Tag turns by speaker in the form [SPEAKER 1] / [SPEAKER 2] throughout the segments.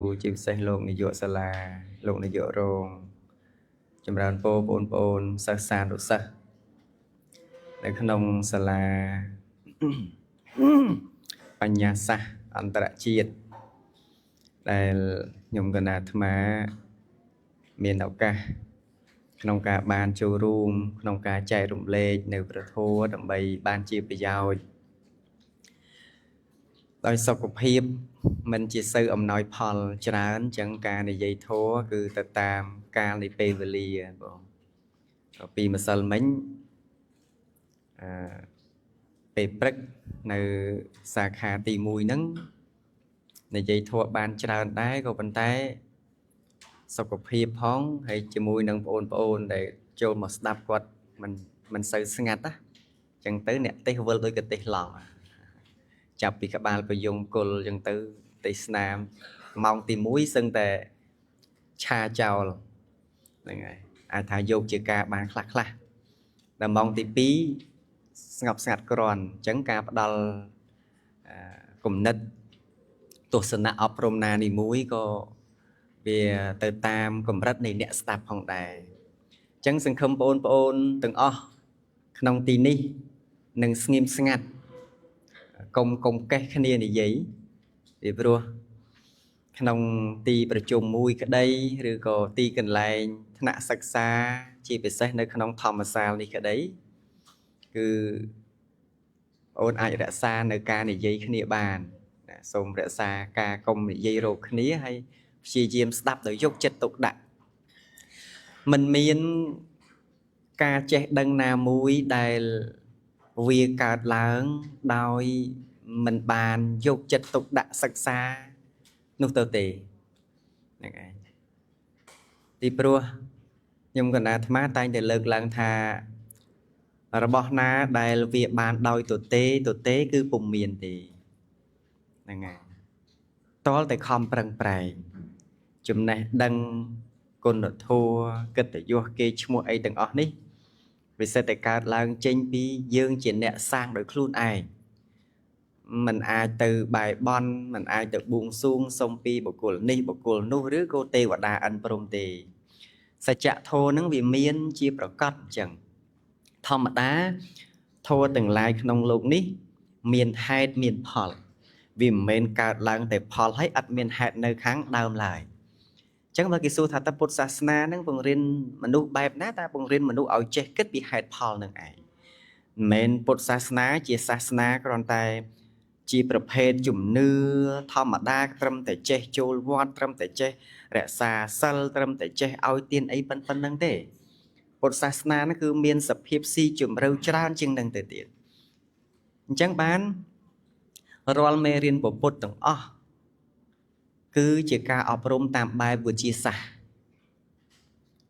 [SPEAKER 1] ជាពិសេសលោកនាយកសាលាលោកនាយករងចម្រើនពរបងប្អូនសិស្សសានុសិស្សនៅក្នុងសាលាបញ្ញាសាស្ត្រអន្តរជាតិដែលខ្ញុំកណាអាត្មាមានឱកាសក្នុងការបានចូលរួមក្នុងការចែករំលែកនៅព្រះធម៌ដើម្បីបានជាប្រយោជន៍ដោយសុខភាពមិនជាសូវអំណោយផលច្រើនអញ្ចឹងការនិយាយធម៌គឺទៅតាមកាលនៃពេលវេលាបងពីម្សិលមិញពេលព្រឹកនៅសាខាទី1ហ្នឹងនិយាយធម៌បានច្រើនដែរក៏ប៉ុន្តែសុខភាពផងហើយជាមួយនឹងបងប្អូនដែលចូលមកស្ដាប់គាត់មិនសូវស្ងាត់ណាអញ្ចឹងទៅអ្នកទេសវិលដូចកទេសឡងចាប់ពីក្បាលប្រយងគុលអញ្ចឹងទៅទេសនាម៉ោងទី1សឹងតែឆាចោលហ្នឹងហើយអាចថាយកជាការបានខ្លះដល់ម៉ោងទី2ស្ងប់ស្ងាត់គ្រាន់អញ្ចឹងការផ្ដល់គំនិតទស្សនៈអប់រំណានីមួយក៏វាទៅតាមកម្រិតនៃអ្នកស្ដាប់ផងដែរអញ្ចឹងសង្ឃឹមបងប្អូនទាំងអស់ក្នុងទីនេះនឹងស្ងៀមស្ងាត់កុំកេះគ្នានិយាយពីព្រោះក្នុងទីប្រជុំមួយក្តីឬក៏ទីកន្លែងថ្នាក់សិក្សាជាពិសេសនៅក្នុងធម្មសាលនេះក្តីគឺអូនអាចរក្សានៅការនិយាយគ្នាបានសូមរក្សាការកុំនិយាយរកគ្នាហើយព្យាយាមស្ដាប់ដោយយកចិត្តទុកដាក់មិនមានការចេះដឹងណាមួយដែលវាកើតឡើងដោយមិនបានយកចិត្តទុកដាក់សិក្សានោះទៅទេហ្នឹងឯងពីព្រោះខ្ញុំកណាអាត្មាតែងតែលើកឡើងថារបស់ណាដែលវាបានដោយទទេគឺពុំមានទេហ្នឹងហើយតលតែខំប្រឹងប្រែងចំណេះដឹងគុណធម៌កិត្តិយសគេឈ្មោះអីទាំងអស់នេះវាសិតតែកើតឡើងចេញពីយើងជាអ្នកសាងដោយខ្លួនឯងមិនអាចទៅបាយបន់មិនអាចទៅបួងសួងសុំពីបុគ្គលនេះបុគ្គលនោះឬក៏ទេវតាអិនព្រំទេសច្ចធម៌នឹងវាមានជាប្រកបអញ្ចឹងធម្មតាធម៌ទាំងឡាយក្នុងโลกនេះមានហេតុមានផលវាមិនមែនកើតឡើងតែផលហើយអត់មានហេតុនៅខាងដើមឡើយអញ្ចឹងបើគេសួរថាតើពុទ្ធសាសនានឹងបង្រៀនមនុស្សបែបណាតើបង្រៀនមនុស្សឲ្យចេះគិតពីហេតុផលនឹងឯងមិនមែនពុទ្ធសាសនាជាសាសនាគ្រាន់តែជាប្រភេទជំនឿធម្មតាត្រឹមតែចេះចូលវត្តត្រឹមតែចេះរក្សាសិលត្រឹមតែចេះឲ្យទានអីប៉ុណ្្នឹងទេពុទ្ធសាសនាគឺមានសភាពស៊ីជម្រៅច្រើនជាងនឹងទៅទៀតអញ្ចឹងបានរាល់មេរៀនពុទ្ធទាំងអស់គឺជាការអប់រំតាមបែបវិទ្យាសាស្ត្រ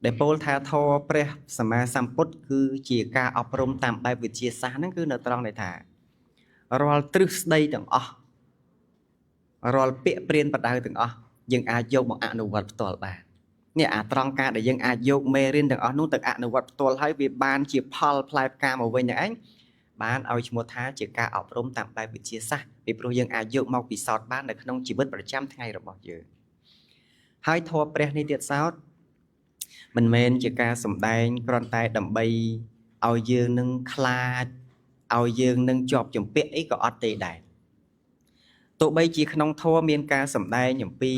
[SPEAKER 1] ដែលពោលថាធម៌ព្រះសម្មាសម្ពុទ្ធគឺជាការអប់រំតាមបែបវិទ្យាសាស្ត្រហ្នឹងគឺនៅត្រង់ដែលថារាល់ទ្រឹស្ដីទាំងអស់រាល់ពាក្យព្រានប្រដៅទាំងអស់យើងអាចយកមកអនុវត្តផ្ទាល់បាននេះអាត្រង់ការដែលយើងអាចយកមេរៀនទាំងអស់នោះទៅអនុវត្តផ្ទាល់ហើយវាបានជាផលផ្លែផ្កាមកវិញហ្នឹងឯងបានឲ្យឈ្មោះថាជាការអប់រំតាមបែបវិទ្យាសាស្ត្រពីព្រោះយើងអាចយកមកពិសោធន៍បាននៅក្នុងជីវិតប្រចាំថ្ងៃរបស់យើងហើយធម៌ព្រះនេះទៀតសោតមិនមែនជាការសម្ដែងគ្រាន់តែដើម្បីឲ្យយើងនឹងខ្លាចឲ្យយើងនឹងជាប់ជំពាក់អីក៏អត់ទេដែរទោះបីជាក្នុងធម៌មានការសម្ដែងអំពី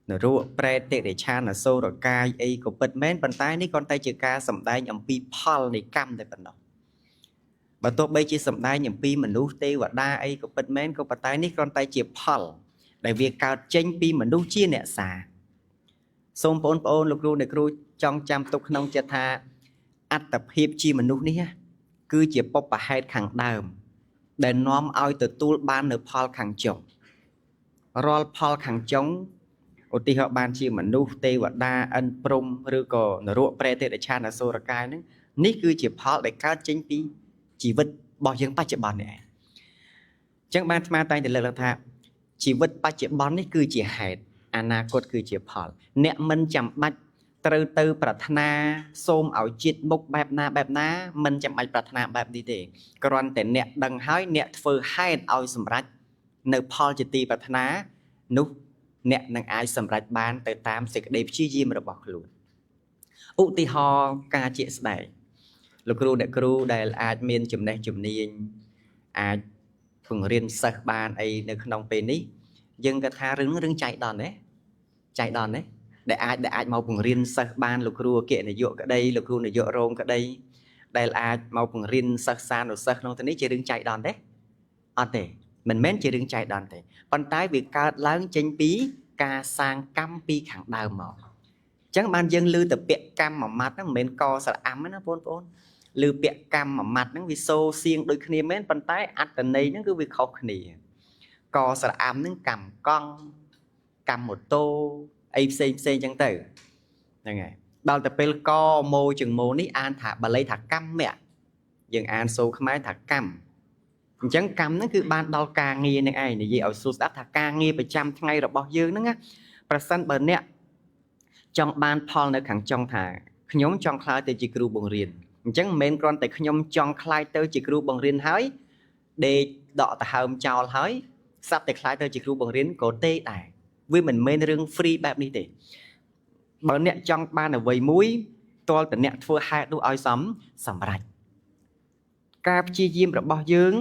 [SPEAKER 1] នរោប្រេតតិរិឆានអសូរកាយអីក៏ពិតមែនប៉ុន្តែនេះគ្រាន់តែជាការសម្ដែងអំពីផលនៃកម្មតែប៉ុណ្ណោះបើទោះបីជាសម្ដែងអំពីមនុស្សទេវតាអីក៏ពិតមែនក៏ប៉ុន្តែនេះគ្រាន់តែជាផលដែលវាកើតចេញពីមនុស្សជាអ្នកសាសូមបងប្អូនលោកគ្រូអ្នកគ្រូចង់ចាំទុកក្នុងចិត្តថាអត្តភាពជាមនុស្សនេះគឺជាបុព្វហេតុខាងដើមដែលនាំឲ្យទទួលបាននៅផលខាងចុងរាល់ផលខាងចុងឧទាហរណ៍បានជាមនុស្សទេវតាអិនព្រំឬក៏នរោប្រេតតិរិឆានអសូរកាយហ្នឹងនេះគឺជាផលដែលកើតចេញពីជីវិតរបស់យើងបច្ចុប្បន្ននេះឯងអញ្ចឹងបានអាត្មាតែងតែលើកឡើងថាជីវិតបច្ចុប្បន្ននេះគឺជាហេតុអនាគតគឺជាផលអ្នកមិនចាំបាច់ត្រូវទៅប្រាថ្នាសូមឲ្យជាតិមុខបែបណាមិនចាំបាច់ប្រាថ្នាបែបនេះទេគ្រាន់តែអ្នកដឹងហើយអ្នកធ្វើហេតុឲ្យសម្រេចនៅផលជាទីប្រាថ្នា នោះអ្នកនឹងអាចសម្រេចបានទៅតាមសេចក្តីព្យាយាមរបស់ខ្លួនឧទាហរណ៍ការជាក់ស្ដែងលោកគ្រូអ្នកគ្រូដែលអាចមានចំណេះជំនាញអាចបង្រៀនសិស្សបានអីនៅក្នុងពេលនេះយើងក៏ថារឿងចៃដន្យចៃដន្យដែលអាចមកបង្រៀនសិស្សបានលោកគ្រូអគ្គនាយកក្តីលោកគ្រូនាយករងក្តីដែលអាចមកបង្រៀនសិស្សសានុសិស្សក្នុងទីនេះជារឿងចៃដន្យទេអត់ទេមិនមែនជារឿងចៃដន្យទេប៉ុន្តែវាកើតឡើងចេញពីការសាងកម្មពីខាងដើមមកអញ្ចឹងបានយើងឮតែពាក្យកម្មមួយម៉ាត់ហ្នឹងមិនមែនកស្រអាំណាបងប្អូនឮពាក្យកម្មមួយម៉ាត់ហ្នឹងវាសូរសៀងដូចគ្នាមែនប៉ុន្តែអត្ថន័យហ្នឹងគឺវាខុសគ្នាកស្រអាំហ្នឹងកម្មកង់កម្មម៉ូតូអីផ្សេងអញ្ចឹងទៅហ្នឹងហើយដល់ទៅពេលកម៉ូជើងម៉ូនេះអានថាបាលីថាកម្មៈយើងអានសូរខ្មែរថាកម្មអញ្ចឹងកម្មហ្នឹងគឺបានដល់ការងារនឹងឯងនិយាយឲ្យស្រួលស្ដាប់ថាការងារប្រចាំថ្ងៃរបស់យើងហ្នឹងណាប្រសិនបើអ្នកចង់បានផលនៅខាងចុងថាខ្ញុំចង់ខ្លាយទៅជាគ្រូបង្រៀនអញ្ចឹងមិនមែនគ្រាន់តែខ្ញុំចង់ខ្លាយទៅជាគ្រូបង្រៀនហើយដេកដកដង្ហើមចោលហើយសັບតែខ្លាយទៅជាគ្រូបង្រៀនក៏ទេដែរវាមិនមែនរឿង free បែបនេះទេបើអ្នកចង់បានអ្វីមួយតលតអ្នកធ្វើហេតុនោះឲ្យសម្រេចការព្យាយាមរបស់យើង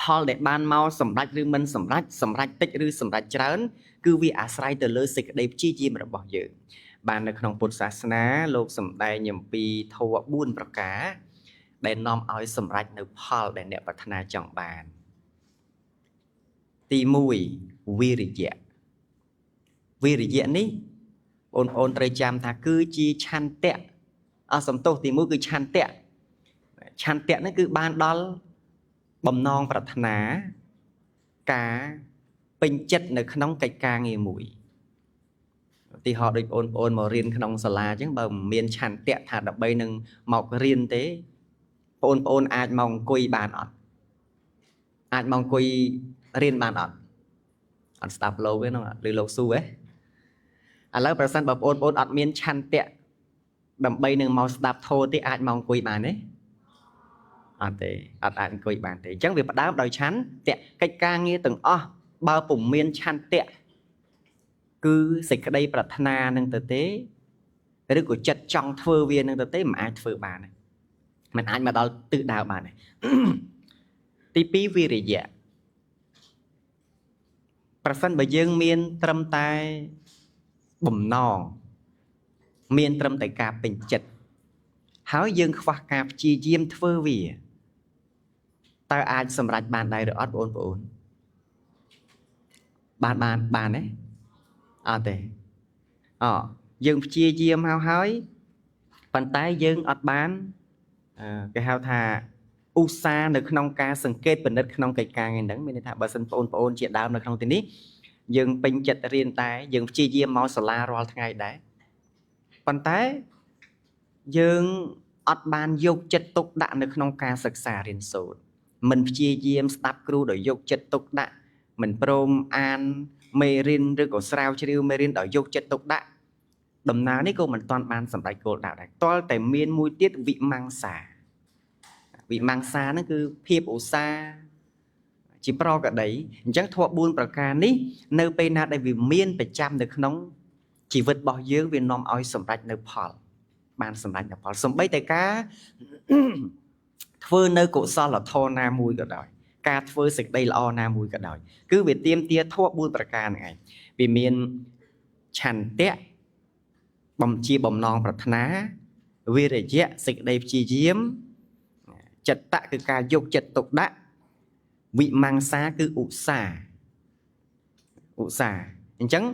[SPEAKER 1] ផលដែលបានមកសម្រេចឬមិនសម្រេចតិចឬសម្រេចច្រើនគឺវាអាស្រ័យទៅលើសេចក្តីព្យាយាមរបស់យើងបាននៅក្នុងពុទ្ធសាសនាលោកសម្ដែងអំពីធម៌4ប្រការដែលនាំឲ្យសម្រេចនៅផលដែលអ្នកប្រាថ្នាចង់បានទី1វិរិយៈនេះបងប្អូនត្រូវចាំថាគឺជាឆន្ទៈសំទោសទី1គឺឆន្ទៈនេះគឺបានដល់បំណងប្រាថ្នាការពេញចិត្តនៅក្នុងកិច្ចការងារមួយឧទាហរណ៍ដូចបងប្អូនមករៀនក្នុងសាលាអញ្ចឹងបើមិនមានឆន្ទៈថាដើម្បីនឹងមករៀនទេបងប្អូនអាចមកអង្គុយបានអត់អាចមកអង្គុយរៀនបានអត់ស្ដាប់លោកទេនោះឬលោកស៊ូទេឥឡូវប្រសិនបើបងប្អូនអត់មានឆន្ទៈដើម្បីនឹងមកស្ដាប់ធម៌ទេអាចមកអង្គុយបានទេអត់ទេអត់អាចអង្គុយបានទេអញ្ចឹងវាផ្ដើមដោយឆន្ទៈកិច្ចការងារទាំងអស់បើពុំមានឆន្ទៈគឺសេចក្តីប្រាថ្នានឹងទៅទេឬក៏ចិត្តចង់ធ្វើវានឹងទៅទេមិនអាចធ្វើបានទេមិនអាចមកដល់ទិសដៅបានទេទី2វិរិយៈប្រសិនបើយើងមានត្រឹមតែបំណងមានត្រឹមតែការពេញចិត្តហើយយើងខ្វះការព្យាយាមធ្វើវាតើអាចសម្រេចបានដែរឬអត់បងប្អូនបានទេអត់ទេយើងព្យាយាមហើយប៉ុន្តែយើងអត់បានគេហៅថាឧស្សាហ៍នៅក្នុងការសង្កេតពិនិត្យក្នុងកិច្ចការងារហ្នឹងមានន័យថាបើសិនបងប្អូនជាដើមនៅក្នុងទីនេះយើងពេញចិត្តរៀនតែយើងព្យាយាមមកសាលារាល់ថ្ងៃដែរប៉ុន្តែយើងអត់បានយកចិត្តទុកដាក់នៅក្នុងការសិក្សារៀនសូត្រមិនព្យាយាមស្ដាប់គ្រូដោយយកចិត្តទុកដាក់មិនព្រមអានមេរៀនឬក៏ស្រាវជ្រាវមេរៀនដោយយកចិត្តទុកដាក់ដំណើរនេះក៏មិនទាន់បានសម្រេចគោលដៅដែរទាល់តែមានមួយទៀតវិមង្សាហ្នឹងគឺភាពឧស្សាហ៍ជាប្រកដីអញ្ចឹងធម៌4ប្រការនេះនៅពេលណាដែលវាមានប្រចាំនៅក្នុងជីវិតរបស់យើងវានាំឲ្យសម្រេចនៅផលបានសម្រេចនៅផលសំបីតែការធ្វើនៅកុសលធម៌ណាមួយក៏ដោយការធ្វើសេចក្តីល្អណាមួយក៏ដោយគឺវាទាមទារធម៌4ប្រការហ្នឹងឯងវាមានឆន្ទៈជាបំណងប្រាថ្នាវិរិយៈសេចក្តីព្យាយាមចិត្តគឺការយកចិត្តទុកដាក់វិមង្សាគឺឧស្សាហ៍អញ្ចឹង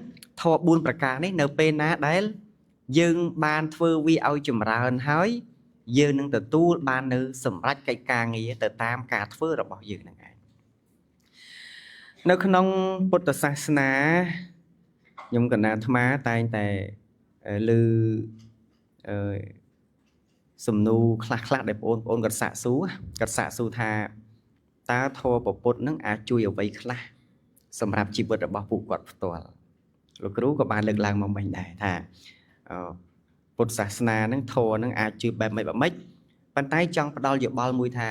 [SPEAKER 1] ធម៌4ប្រការនេះនៅពេលណាដែលយើងបានធ្វើវាឲ្យចម្រើនហើយយើងនឹងទទួលបាននៅសម្រេចកិច្ចការងារទៅតាមការធ្វើរបស់យើងហ្នឹងឯងនៅក្នុងពុទ្ធសាសនាខ្ញុំកណាអាត្មាតែងតែឮសំណួរខ្លះដែលបងប្អូនគាត់សាកសួរថាតើធម៌ពុទ្ធនឹងអាចជួយអ្វីខ្លះសម្រាប់ជីវិតរបស់ពួកគាត់ផ្ទាល់លោកគ្រូក៏បានលើកឡើងមកមិញដែរថាពុទ្ធសាសនានឹងធម៌នឹងអាចជួយបែបម៉េចប៉ុន្តែចង់ផ្ដល់យោបល់មួយថា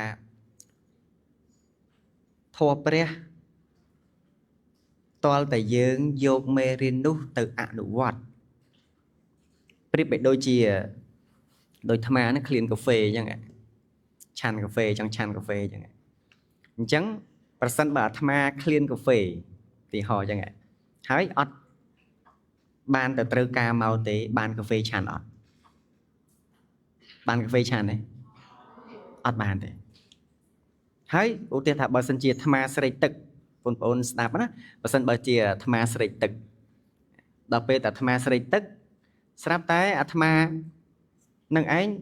[SPEAKER 1] ធម៌ព្រះ toal tại dương dục mê riêng nút từ ạ nụ vọt Prip bị đôi chìa đôi thầm nó clean cà phê chẳng ạ chan cà phê chẳng chan cà phê chẳng ạ chẳng bà sân bà thầm clean cà phê thì họ chẳng ạ hãy ọt ban từ trơ ca mau tế ban cà phê chan ọt ban cà phê chan này ọt ban thế hãy ưu tiên thả bà sân chìa thầm sợi tực phôn phôn snap á bà sân bà chìa thầm sợi tực đọc bê tạ thầm sợi tực sắp tới à thầm nâng anh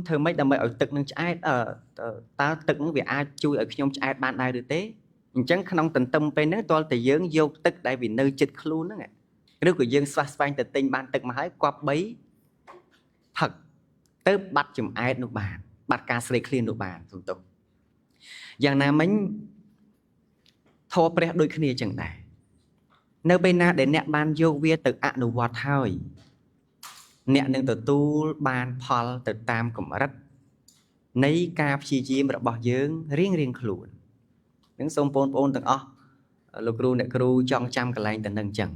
[SPEAKER 1] thơ mấy đầm bậy ở tực nâng trái ta tực những việc ai chui ở trong trái ban ai được tế chẳng khả năng tình tâm bên nó toal từ dưỡng vô tức đại vì nơi chích luôn đó nghe nước của dương xoa xoay từ tình ban tực mà hãy qua bấy thật tới bắt chùm ai nụ bàn bắt ca sợi clean nụ bàn tụi tụi dạng nào mình thô bè đôi khi chẳng đại nơi bên na để nẹt ban vô vía từ ạ nụ vọt thôi nẹt nâng từ tu ban Paul từ tam cũng rất nấy ca chi chi mà bỏ dưỡng riêng riêng khluồn những sông pôn pôn từng lục ru nè ru trong trăm cái lạnh từng nâng chẳng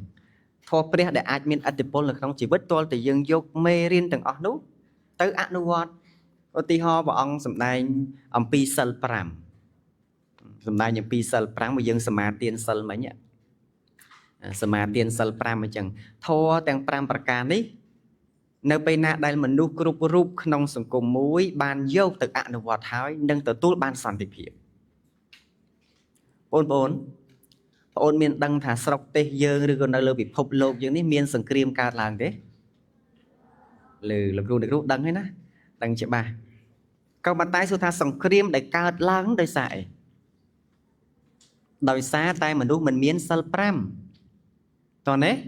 [SPEAKER 1] thô bè để admin atipol là không chỉ bất toal từ dương vô mê riêng từng nút tới ạ nụ vọt ở tì ho và ông sầm đai ông pi sal pram sầm đai những pi sal pram mà dương sầm tiền sal mấy nhỉ sầm tiền sal pram mà chẳng thô tiếng pram bạc ca đấy nơi bên na đây mình nuôi group group nông sông cùng muối ban vô từ ạ nụ vọt thái nâng từ túi ban sàn tiệp hiệp ôn ôn ôn miền đăng thả sọc tê dương rồi còn nơi bị phộc lột dương ní miền sừng cream ca làng đấy lừ là group được group đăng hết na đăng chị ba câu bàn tay số tha sòng cream để cao láng để xài đòi xa tay mình nuôi mình miền sal pram toàn đấy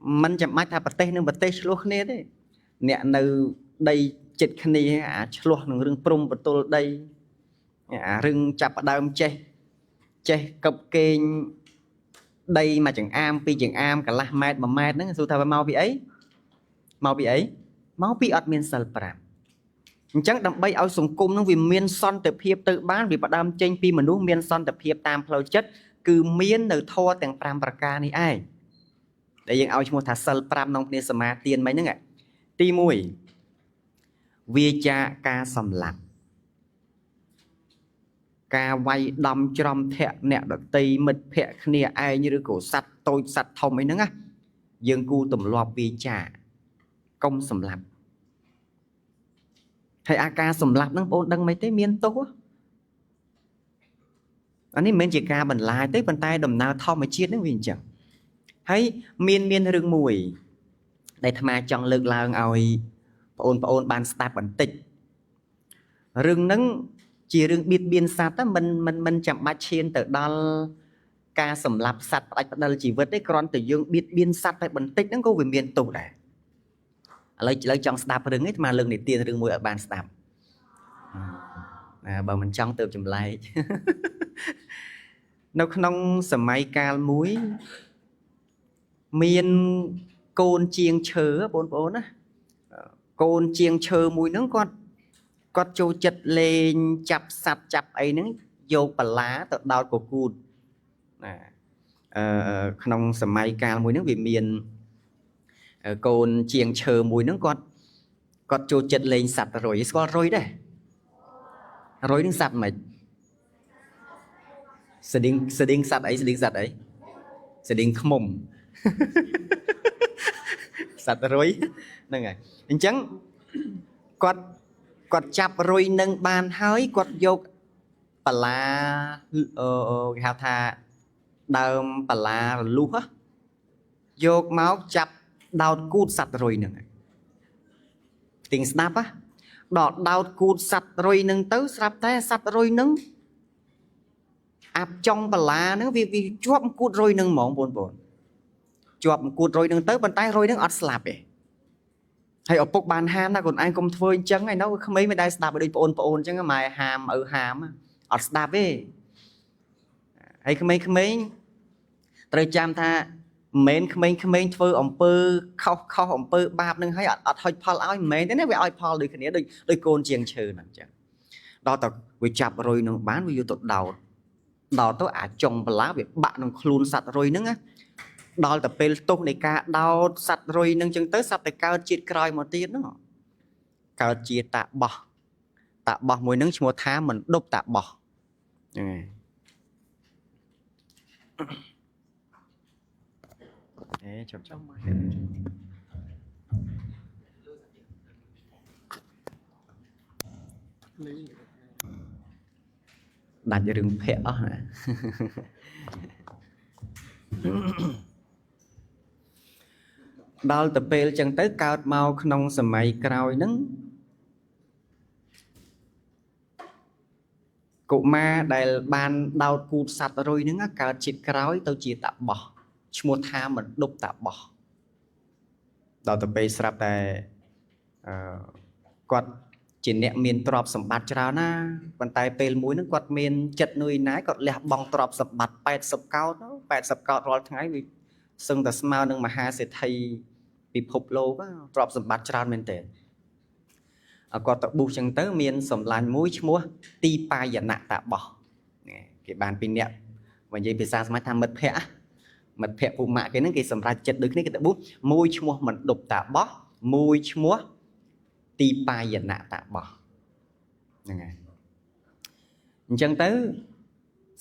[SPEAKER 1] mình chậm mãi thà bật tê luôn nè đấy nè từ đây chật khné luôn nương rừng prum bật tô đây rừng chập đam che cặp kênh đây mà chẳng am pi chẳng am cả là mệt mà mệt nó số thà mau bị ấy máu bị admin sal pram chẳng đâm bay ao sùng cung nó vì miên son tập hiệp tự bán vì bắt đam tranh pi mình nuôi miên son tập hiệp tam phơi chất cứ miên từ thô tiếng pram bạc ca này ai để dân ao một thà sal pram nông nên sma tiền mấy nữa ạ ti mùi vi cha ca sầm lặng ca vay đâm trong thẹn nẹt được tây mật phẹ khné ai như đứa cổ sắt tôi sắt thông mấy nữa á dân cu tụm loạt vi cha công sầm lặng thầy AK sầm lặng nó ôn đăng mấy tế miên tốt anh ấy mình chỉ ca bẩn lại tới bàn tay đầm nào thao mà chiết nó vì chẳng thấy miên rừng mùi đây tham gia trong lực lao oi ôn ban start bản tịch rừng nắng chỉ rừng biệt biên sát á mình chậm ba chiên từ đó ca sầm lạp sạt bạch đây chỉ vượt đấy còn từ dương biệt biên sát tại bản tịch nó có về miền tủ này lấy trong start rừng ấy mà lưng để tiền rừng mùi ở ban start bà mình trong từ chùm lại nó không sầm mai ca muối miên côn chiêng chớ bốn á côn chiêng chớ mùi nướng con châu chật lên chập sạt chập ấy nướng vô bà lá tự đau của cùn không sầm mai ca mùi nướng vì miền côn chiêng chớ mùi nướng con châu chật lên sạt rồi có rồi đấy rồi đứng sạt mà sẽ đinh sạt ấy sẽ đinh không sạt rồi nâng này anh chẳng quạt chập rồi nâng bàn hơi quạt vô bà la hào thà đơm bà la lú á vô máu chập đau cút sạt rồi nâng tiếng snap á đọt đau cút sạt rồi nâng tới sạt rồi nâng áp trong bà la nó vì chóp cút rồi nâng mỏng bốn chọp cút rồi nâng tới bàn tay rồi nâng ọt slap ấy hay ở bốc bàn ham ta còn ai không thôi chẳng ngày nó không mấy mới đai slap ở đây ôn chẳng mà hàm ở hàm ọt slap ấy hay không mấy trời chăm tha mến không mấy thôi ông pơ khóc ông pơ bạp nâng hay ọt hơi Paul áo mến thế này về oi Paul được cái này đôi côn chiêng trừ nè chẳng đó tập vì chập rồi nâng bán vì tụt đầu ដល់ទៅអាចចុងបលាវាបាក់ក្នុងខ្លួនសត្វរុយហ្នឹងណាដល់តែពេលទុះនៃការដោតសត្វរុយហ្នឹងចឹងទៅសត្វតែកើតជាតិក្រោយមកទៀតហ្នឹងកើតជាតាបោះមួយហ្នឹងឈ្មោះថាមិនដប់តាបោះហ្នឹងហើយចាំមកដាច់រឿងភ័ក្រអស់ណាដល់ទៅពេលចឹងទៅកើតមកក្នុងសម័យក្រោយហ្នឹងកុមារដែលបានដោតគូតសត្វរុយហ្នឹងកើតជាតិក្រោយទៅជាតាបោះឈ្មោះថាមិនដប់តាបោះដល់ទៅពេលស្រាប់តែគាត់ជាអ្នកមានទ្រព្យសម្បត្តិច្រើនណាប៉ុន្តែពេលមួយហ្នឹងគាត់មានចិត្តនឿយណាយគាត់លះបង់ទ្រព្យសម្បត្តិ80កោត80កោតរាល់ថ្ងៃវាសឹងតែស្មើនឹងមហាសេដ្ឋីពិភពលោកទ្រព្យសម្បត្តិច្រើនមែនទែនគាត់ទៅបុះចឹងទៅមានសម្លាញ់មួយឈ្មោះទីបាយណៈតាបោះគេបានពីអ្នកបើនិយាយភាសាសម័យថាមិត្តភ័ក្តិពុកម៉ាក់គេហ្នឹងគេសម្រេចចិត្តដូចគ្នាគេទៅបុះមួយឈ្មោះមិនដប់តាបោះមួយឈ្មោះទីបាយណៈតាបោះហ្នឹងហើយអញ្ចឹងទៅ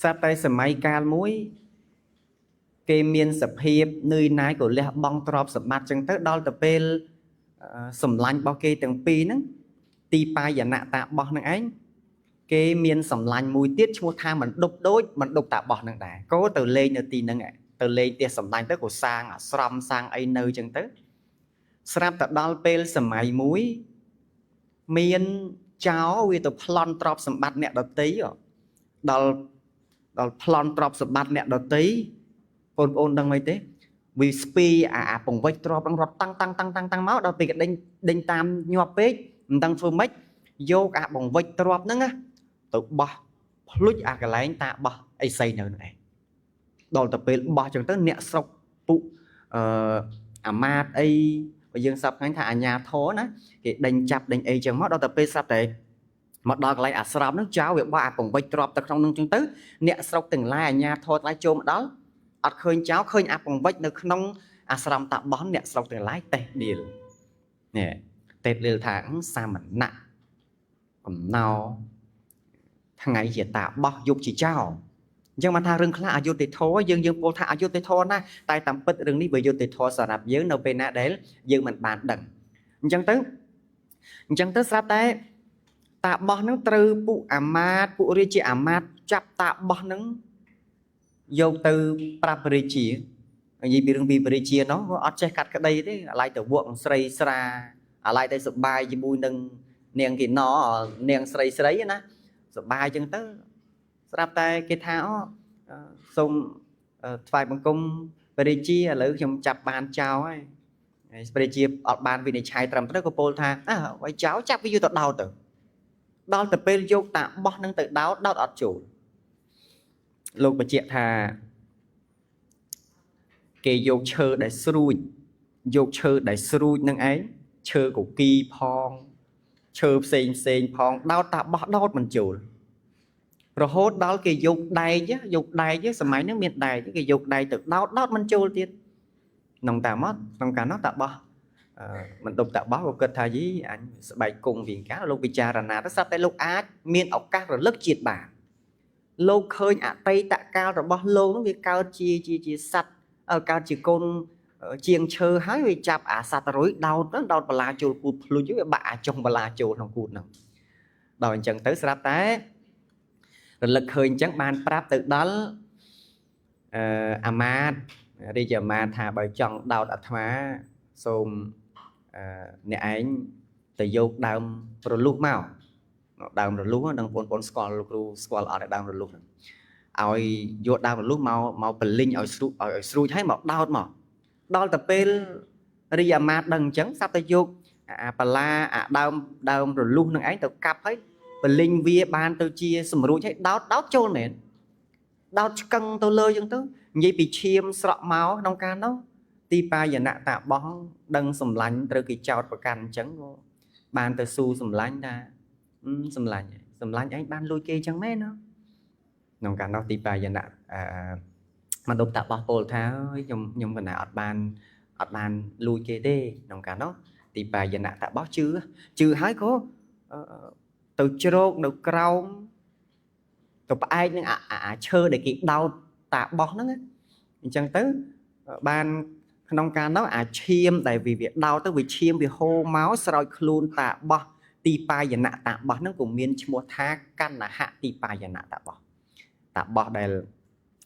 [SPEAKER 1] ស្រាប់តែសម័យកាលមួយគេមានសភាពនឿយណាយក៏លះបង់ទ្រព្យសម្បត្តិអញ្ចឹងទៅដល់ទៅពេលសម្លាញ់របស់គេទាំងពីរហ្នឹងទីបាយណៈតាបោះហ្នឹងឯងគេមានសម្លាញ់មួយទៀតឈ្មោះថាមិនដប់ដូចមិនដប់តាបោះហ្នឹងដែរក៏ទៅលេងនៅទីហ្នឹងទៅលេងផ្ទះសម្លាញ់ទៅក៏សាងអាស្រមសាងអីនៅអញ្ចឹងទៅស្រាប់តែដល់ពេលសម័យមួយមានចោរវាទៅប្លន់ទ្រព្យសម្បត្តិអ្នកដតីដល់ប្លន់ទ្រព្យសម្បត្តិអ្នកដតីបងប្អូនដឹងមិនទេវាស្ពីអាពង្វិចទ្រព្យនឹងរត់តាំងមកដល់ពេលគេដេញតាមញាប់ពេកមិនដឹងធ្វើម៉េចយកអាបង្វិចទ្រព្យហ្នឹងទៅបោះភ្លុចអាកន្លែងតាបោះអីសីនៅហ្នឹងឯងដល់ទៅពេលបោះចឹងទៅអ្នកស្រុកពួកអាមាតអីបើយើងសັບថ្ងៃថាអាញាធរណាគេដេញចាប់ដេញអីចឹងមកដល់ទៅពេលស្រាប់តែមកដល់កន្លែងអាស្រមហ្នឹងចៅវាបោះអាបង្វិចទ្រព្យទៅក្នុងហ្នឹងចឹងទៅអ្នកស្រុកទាំងឡាយអាញាធរទាំងឡាយចូលមកដល់អត់ឃើញចៅឃើញអាបង្វិចនៅក្នុងអាស្រមតាបោះអ្នកស្រុកទាំងឡាយតេះដៀលនេះតេះដៀលថាសាមណៈកំណោថ្ងៃជាតាបោះយប់ជាចៅអញ្ចឹងបានថារឿងខ្លះអយុត្តិធម៌យើងពោលថាអយុត្តិធម៌ណាតែតាមពិតរឿងនេះវាយុត្តិធម៌សម្រាប់យើងនៅពេលណាដែលយើងមិនបានដឹងអញ្ចឹងទៅស្រាប់តែតាបោះហ្នឹងត្រូវពួកអាមាត្យពួករាជាអាមាត្យចាប់តាបោះហ្នឹងយកទៅប្រាប់ព្រះរាជានិយាយពីរឿងពីព្រះរាជានោះអត់ចេះកាត់ក្តីទេអាឡ័យទៅវក់ស្រីស្រាអាឡ័យទៅសបាយជាមួយនឹងនាងគេណនាងស្រីណាសបាយអញ្ចឹងទៅស្រាប់តែគេថាសូមថ្វាយបង្គំព្រះរាជាឥឡូវខ្ញុំចាប់បានចោលហើយព្រះរាជាអត់បានវិនិច្ឆ័យត្រឹមត្រូវក៏ពោលថាឲ្យចោលចាប់វាយកទៅដោតទៅដល់ទៅពេលយកតាបោះនឹងទៅដោតអត់ចូលលោកបញ្ជាក់ថាគេយកឈើដែលស្រួចនឹងឯងឈើកគីផងឈើផ្សេងផងដោតតាបោះដោតមិនចូលរហូតដល់គេយកដែកសម័យហ្នឹងមានដែកគេយកដែកទៅដោតមិនចូលទៀតក្នុងកាលនោះតាបោះមិនដប់តាបោះក៏គិតថាយីអញស្បែកគង់វិញកាលលោកពិចារណាទៅស្រាប់តែលោកអាចមានឱកាសរលឹកជាតិបានលោកឃើញអតីតកាលរបស់លោកនោះវាកើតជាសត្វកើតជាកូនជាងឈើហើយវាចាប់អាសត្វរុយដោតបលាចូលគូតភ្លុចវាបាក់អាចុងបលាចូលក្នុងគូតហ្នឹងដល់អញ្ចឹងទៅស្រាប់តែរលឹកឃើញអញ្ចឹងបានប្រាប់ទៅដល់អាមាត្យរាជអាមាត្យថាបើចង់ដោតអាត្មាសូមអ្នកឯងទៅយកដើមរលុះមកដើមរលុះនឹងបងប្អូនស្គាល់លោកគ្រូស្គាល់អត់ដើមរលុះហ្នឹងឲ្យយកដើមរលុះមកបលិញឲ្យស្រួចហើយមកដោតមកដល់ទៅពេលរាជអាមាត្យដឹងអញ្ចឹងស្រាប់តែយកអាបលាអាដើមរលុះនឹងឯងទៅកាប់ហើយបលិញវាបានទៅជាសម្រួចហើយដោតចូលមែនដោតឆ្កឹងទៅលើអញ្ចឹងទៅនិយាយពីឈាមស្រក់មកក្នុងកាលនោះទីបាយណៈតាបោះដឹងសម្លាញ់ត្រូវគេចោតប្រកាន់អញ្ចឹងបានទៅស៊ូសម្លាញ់ថាសម្លាញ់ឯងបានលួចគេអញ្ចឹងមែនណា nông cạn nó tì bài dân ạ mà đục tạ bó bồ thá nhưng mà ọt bàn lùi kê đê nông cạn nó tì bài dân ạ tạ bó chứ hái có từ chốt được cầu tụi ai nhưng chơi để kịp đau tạ bó nó chẳng tới ban nông cạn nó chiêm tại vì việc đau tới vì chiêm vì hô máu rồi luôn tạ bó tì bài dân ạ tạ bó nó cũng miên mua thá căn là hạ tì bài dân ạ tạ bó đây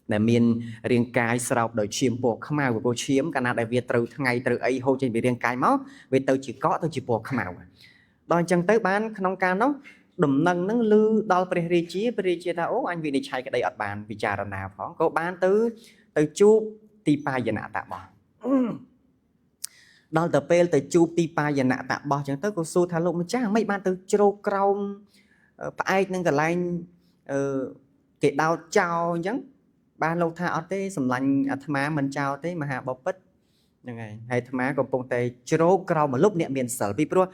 [SPEAKER 1] để miền riêng cái sau đời chiêm bộ khăm màu của cô chiếm cả nào đại việt từ ngày từ ấy hô trên bị riêng cái máu về từ chỉ có tôi chỉ bộ khăm màu đòi chân tới bán nông ca nó đùm nâng nó lư đo pre chia ta ố anh vì này chạy cái đây ở bàn vì trà nào phó có bán từ chu ti pa giờ nạ tạ bỏ đo từ pe từ chu ti pa giờ nạ tạ bỏ chân tới cô su thả lụng chắc mấy ban từ trâu crong phải nâng cả lanh cái đau trao nhẫn ban lâu tha ở thế sầm lạnh thà mình chào thế mà hạ bọc bít như này hay thà còn bông tay chốt cầu mà lúc niệm miền sở bị pro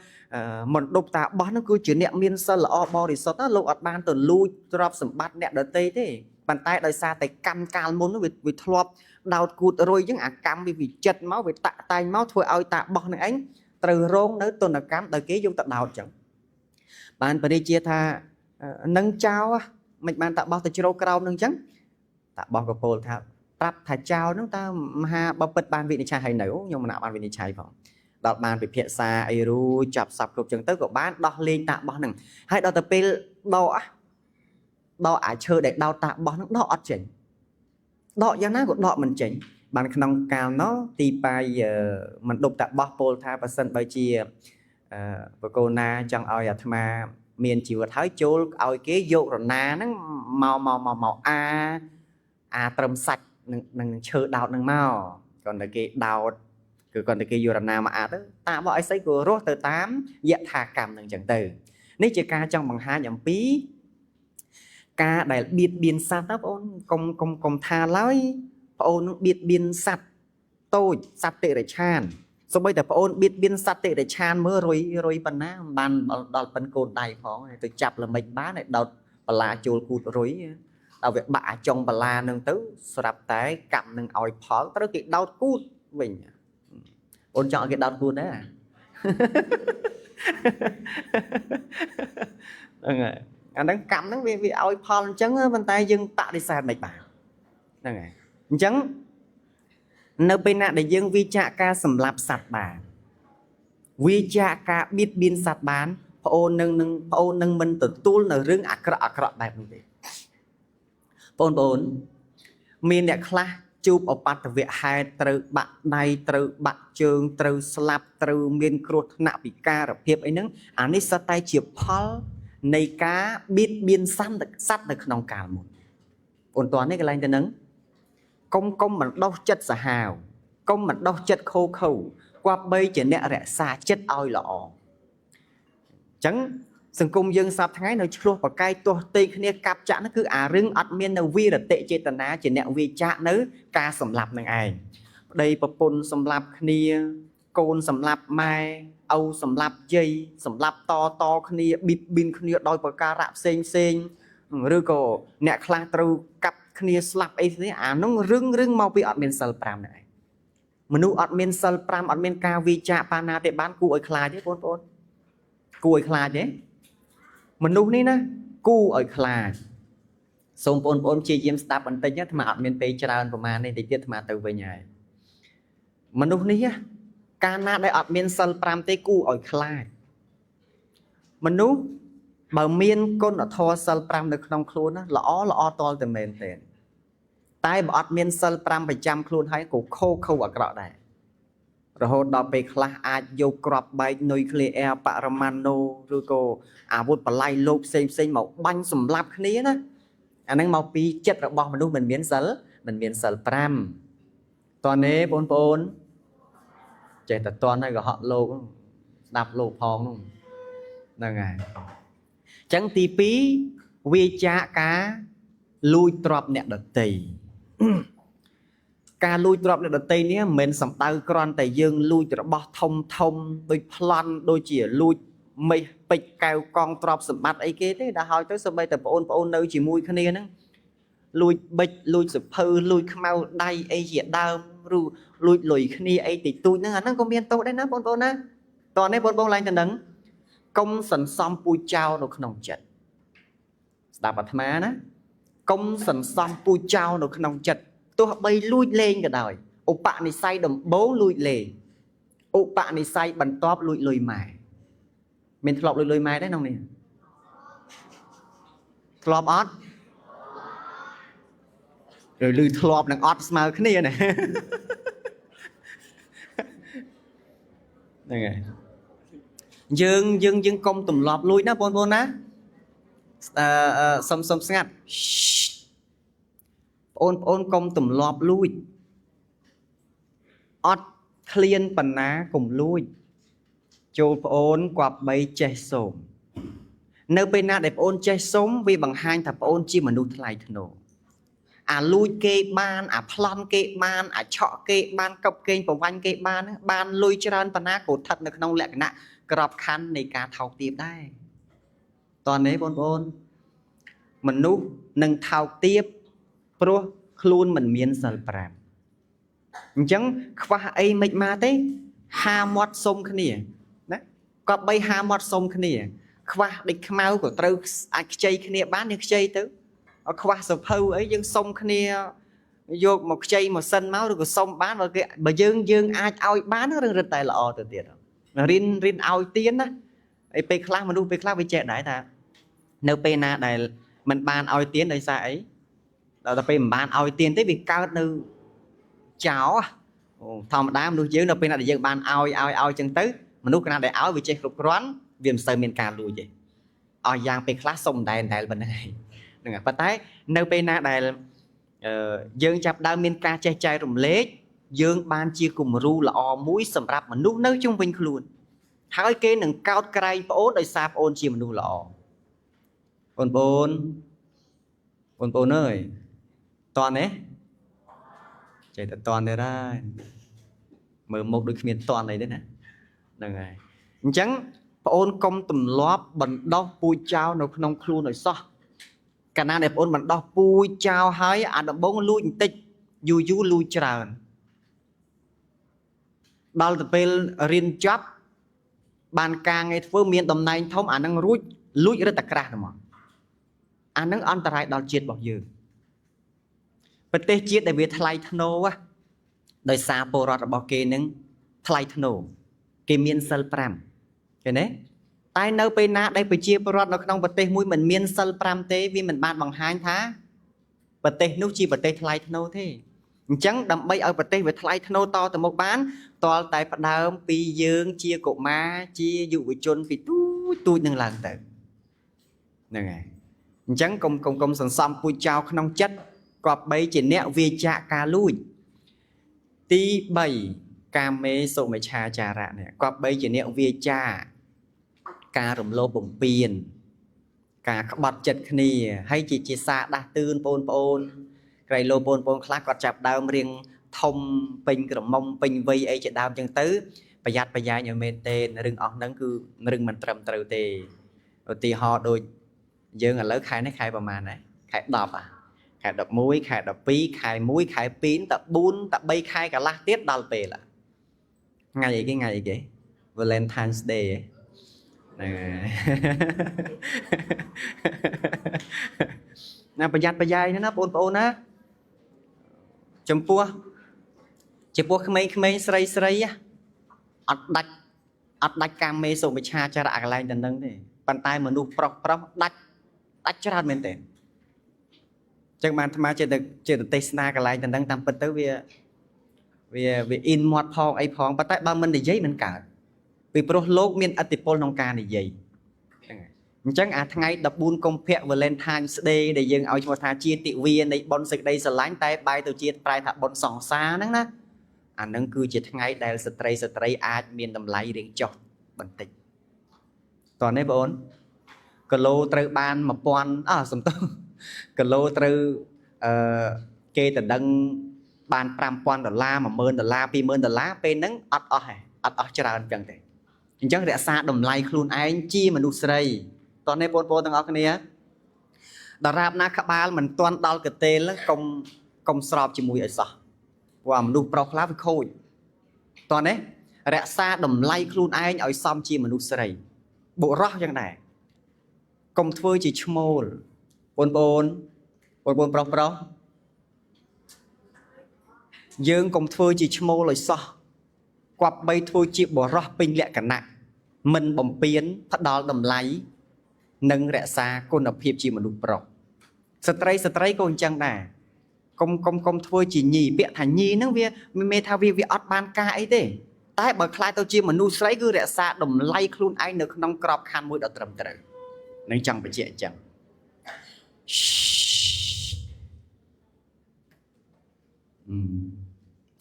[SPEAKER 1] mình đục tạ bó nó cứ chuyện niệm miền sở là o bò thì sao đó lúc ở ban từ lui drop sầm bát niệm đợt tây thế bàn tay đời xa tay cam cal muốn nó bị thọp đau cụt rồi những cam vì chật máu vì tạ tay máu thôi ao tạ bó này anh từ rong tới tuần là cam đời kế dung tạ đào chẳng ban đi chia tha nâng trao mình ban tạ bó từ chốt cầu nâng trắng tạ bó cái pol thà tập thà chào nó ta ha bắp bít ban vị này trai hay nấu nhưng mà nào ban vị này trai phải đọt ban bị phiệt xa ai ru chập sập cục chân tới của bán đo lên tạ bó nằng hay đo tập pe đo chơi để đo tạ bó nó đo chỉnh đo giá ná của đo mình chỉnh ban nông cao nó tì bài giờ mình đục tạ bó pol thà và sân bài chia và cô na trong ao nhà thà miền chịu thái chốt ao kế vô rồi na nó màu trầm sạch nâng chơi đào nâng mau còn là cái đào cứ còn là cái vô nào mà tới ta bỏ ấy xây của rốt từ 8 dạ thà cầm nâng chẳng từ nếu chỉ ca trong bằng 2 nhậm phí ca đại biệt biên sát tấp ôn công tha lái ôn biệt biên sát tôi sát tệ để chan sau bây giờ ôn biệt biên sát tệ để chan mơ rồi bần ná bàn đọt bần cồn đầy phó tôi chập là mình bá này đọt là chùl cụt rồi đào việc bạ trong bà la nâng tứ sạp tế cầm nâng ỏi phó tới cái đau cút mình ôn chọn cái đau cút đấy anh đang cầm nó vì ỏi phó chấn bên tay dưng tạ đi xa mệt bà chấn nơi bên nạ để dưng vi chạ ca sầm lạp sạch bà vi chạ ca biết biên sạch bán ôn nâng mình tự tu nở rưng ạc rọ đẹp như vậy bốn miền địa khla chụp ở bát việc hai từ bạn này từ bạn trường từ slap từ miền cột nạ bị ca ở phía ấy nứng anh ấy sát tay chìa paul này cá biết biên săn được sát được nòng cả một ổn toán đấy cái này tên nứng công mà đau chất xả hào công mà đau chất khô khẩu qua bây chỉ nẹ rẻ xa chất oi lọ chẳng sừng cung dân sắp tháng ấy nó chua và cái tua tê kia cặp chạ nó cứ rừng ắt miên nó vi là tệ chế tần á chỉ nẹo vi chạ nữ ca sầm lạp này ai đây bập pôn sầm lạp kia côn sầm lạp mai âu sầm lạp dây sầm lạp to kia bịt bin kia đôi bờ ca rạp xên rư cổ nẹo khla trâu cặp kia slap ấy thế nó rừng mau bị ắt miên sờ pram này mình nu ắt miên sờ pram ắt miên ca vi chạ pana để bán cụ ở khla chứ pôn cụ ở khla chứ mình nuôi ní na cu ở khla xong pon chia diêm stap anh tây nhất mà ở miền tây tràn vào mà nên thì tiết mà từ về nhà mình nuôi ní á Cana đại ở miền sân pram tây cu ở khla mình nuôi bờ miền con ở thò sân pram được trong khuôn á lõ to từ miền tiền tai bờ ở miền sân pram phải chăm khuôn hay cổ khô ở cọ này rồi hôm đó về khla ai vô crop bay nuclear paramano rồi cô vụt bà lai lốp xem màu banh sầm lạp khía đó anh đang màu pi chất rồi bỏ mình luôn mình miễn sờ pram toàn nế bốn chạy thật toàn này của họ lô đạp lô phong luôn là ngày chẳng tí phí vi cha cá lui drop nẹt đợt tì ca lui drop nẹt đợt tì nhé mình sầm tay con tay dương lui cho bỏ thông đôi plan đôi chỉ lui mày bịch cào con drop sầm bát ấy kia thế đã hỏi tới sớm bây giờ ôn nơi chỉ mùi khné nữa lùi bịch lùi sụp hư lùi mau đay ấy gì đau ru lùi lùi khni ấy thì tôi nó có miên tốt đấy nó bon á toàn đấy bon lại thành đấng công sần xăm pui trao nó không chật đạp bát má đó công sần xăm pui trao nó không chật tôi bay lùi lên cả đời ô bạn này say đầm bố lùi lề ô bạn này say bắn top lùi lùi mày mình lọp lùi lùi mày đấy không nè lọp ót rồi lùi lọp đằng ót mà cái này này này dương công tụm lọp lùi đó bon á xâm ngặt ôn công tụm lọp lùi ót clean bần ná cùng lùi châu ôn quạt bay che sổm nơi bên na để ôn che sống vì bằng hai thập ôn chi mà nút lại thằng nổ lùi kê ban plan kê ban chọ kê ban cọc kê và vanh kê ban lùi cho ra bần ná cổ thật được nông lẹ nạ cọp khăn này cả thao tiếp đây toàn đấy ôn mình nút nâng thao tiếp pro luôn mình miên sờ pram chẳng qua ấy mệt mà thế ha mót sông cái này đấy có bay ha mót sông cái này qua địch máu của trâu chơi cái này bán được chơi tới qua sập hâu ấy dân sông cái này vô một chơi một sân máu rồi sông bán rồi cái bà dương ai ao bán nó rất tài lọ từ tiền rồi rin ao tiến á ấy pe class mà đu pe class với trẻ đại ta nếu pe na đại mình ban ao tiến đời xa ấy đó là pe mình ban ao tiến tới việc cao nơi cháu thằng đám nuôi dưới nó bên này dân ban ao chân tới mà nuôi cái nào để áo vì chơi cục rắn viêm sờ miền cà lùi vậy giang pe class sông đại bên này đừng bắt tay nơi bên này đại dương chập đau miền cà chai rùm lết dương ban chia cùng ru là mũi sầm rạp mà nuôi nơi chung quanh luôn hai cái nâng cao cây ố đời xa ôn chia mà nuôi là ôn ơi toàn đấy chạy tận toàn đây ra mở một đôi miền toàn này đấy nè đừng này chẳng ôn công tầm lóp bẩn đau pui trao nó không kêu nói sao cả na đẹp ôn bẩn đau pui trao hái đậm bông lui tích du lui tràn bao tập riêng chấp ban ca ngày phơi miền tầm này thông năng lui rất tạc ra mà năng an tài đào triệt bảo dưประเทศជាតិដែលវាថ្លៃធ្នូដោយសារពលរដ្ឋរបស់គេនឹងថ្លៃធ្នូគេមានសិល5ឃើញទេតែនៅពេលណាដែលប្រជាពលរដ្ឋនៅក្នុងប្រទេសមួយមិនមានសិល5ទេវាមិនបានបង្ហាញថាប្រទេសនោះជាប្រទេសថ្លៃធ្នូទេអញ្ចឹងដើម្បីឲ្យប្រទេសវាថ្លៃធ្នូតទៅមុខបានតលតែផ្ដើមពីយើងជាកុមារជាយុវជនពីទូចនឹងឡើងទៅហ្នឹងហើយអញ្ចឹងកុំសន្សំពូជចោលក្នុងចិត្តក៏បីជាអ្នកវាចាក់ការលួចទី3កាមេសុមិឆាចារៈនេះក៏បីជាអ្នកវាចាការរំលោភបំពានការក្បត់ចិត្តគ្នាហើយជាសាដាស់តឿនបងប្អូនក្រៃលោបងប្អូនខ្លះគាត់ចាប់ដើមរៀងធំពេញក្រមុំពេញវ័យអីជាដើមចឹងទៅប្រយ័ត្នប្រយែងឲ្យមែនទេរឿងអស់ហ្នឹងគឺរឿងមិនត្រឹមត្រូវទេឧទាហរណ៍ដូចយើងឥឡូវខែនេះខែប្រហែលដែរខែ10ខែ11ខែ12ខែ1ខែ2ត4ត3ខែកន្លះទៀតដល់ពេលថ្ងៃអីគេ Valentine's Day ហ្នឹងណាប្រយ័ត្នប្រយែងណាបងប្អូនណាចំពោះក្មេងៗស្រីអត់ដាច់កាមេសុមិឆាចារៈកន្លែងទៅនឹងទេប៉ុន្តែមនុស្សប្រុសដាច់ច្រើនមែនទេចឹងបានអាត្មាចេតទេសនាកន្លែងទៅនឹងតាមពិតទៅវាអ៊ីនមាត់ផងអីផងប៉ុន្តែបើមិននិយាយមិនកើតពីព្រោះលោកមានឥទ្ធិពលក្នុងការនិយាយអញ្ចឹងអាថ្ងៃ14កុម្ភៈ Valentine's Day ដែលយើងឲ្យឈ្មោះថាជាទិវានៃបុណ្យសេចក្តីស្រឡាញ់តែបែរទៅជាប្រែថាបុណ្យសង្សារហ្នឹងណាអាហ្នឹងគឺជាថ្ងៃដែលស្ត្រីអាចមានតម្លៃរៀងចុះបន្តិចតោះនេះបងអូនគីឡូត្រូវបាន1000សំទោសគីឡូត្រូវគេទៅដឹងបាន$5,000 $10,000 $20,000ពេលហ្នឹងអត់អស់ច្រើនចឹងទេអញ្ចឹងរក្សាតម្លៃខ្លួនឯងជាមនុស្សស្រីតោះនេះបងប្អូនទាំងអស់គ្នា đà rạp na khá ba mình toàn đal cái tên là công sọp chỉ mùi ở sao và mình đục bọc lá với khôi toàn đấy rẽ xa đầm lay khuôn anh ở xong chi mình đục sợi bộ rót như này công thưa chỉ small bồn bọc dương công thưa chỉ small rồi sao quặp bay thôi chỉ bộ rót pin lẹ cả nặng mình bầm biến phát đo đầm lay nâng rẽ xa cô nập hiệp chỉ mình đục bọc stray cô chẳng nè công thưa chỉ nhì bịa thành nhì nó vì mê thao vì ọt ban ca ấy thế tại bởi khai tao chi mà nu sấy cứ rẽ xa đầm lay khuôn anh được nông crop khan mũi đợt trầm trừ nên chẳng phải chuyện chẳng